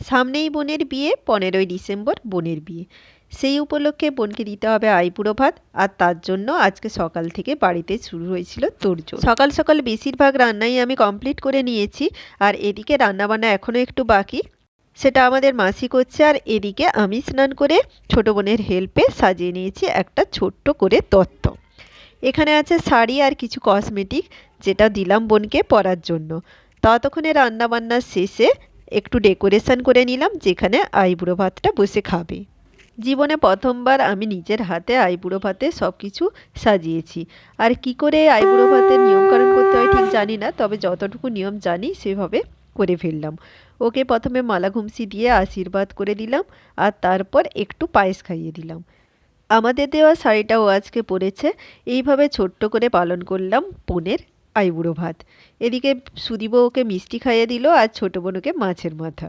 সামনেই বোনের বিয়ে, 15ই ডিসেম্বর বোনের বিয়ে। সেই উপলক্ষে বোনকে দিতে হবে আইবুড়ো ভাত, আর তার জন্য আজকে সকাল থেকে বাড়িতে শুরু হয়েছিল তোড়জোড়। সকাল সকাল বেশিরভাগ রান্নাই আমি কমপ্লিট করে নিয়েছি, আর এদিকে রান্নাবান্না এখনও একটু বাকি, সেটা আমাদের মাসি করছে। আর এদিকে আমি স্নান করে ছোটো বোনের হেল্পে সাজিয়ে নিয়েছি একটা ছোট্ট করে তত্ত্ব। এখানে আছে শাড়ি আর কিছু কসমেটিক, যেটা দিলাম বোনকে পরার জন্য। ততক্ষণে রান্নাবান্নার শেষে একটু ডেকোরেশন করে নিলাম, যেখানে আইবুড়ো ভাতটা বসে খাবে। জীবনে প্রথমবার আমি নিজের হাতে আইবুড়ো ভাতে সব কিছু সাজিয়েছি। আর কি করে আইবুড়ো ভাতের নিয়মকানুন করতে হয় ঠিক জানি না, তবে যতটুকু নিয়ম জানি সেভাবে করে ফেললাম। ওকে প্রথমে মালা ঘুমসি দিয়ে আশীর্বাদ করে দিলাম, আর তারপর একটু পায়েস খাইয়ে দিলাম। আমাদের দেওয়া শাড়িটা ও আজকে পরেছে। এইভাবে ছোট্ট করে পালন করলাম বোনের আইবুড়ো ভাত। এদিকে সুদীপও ওকে মিষ্টি খাইয়ে দিল, আর ছোটো বোনকে মাছের মাথা।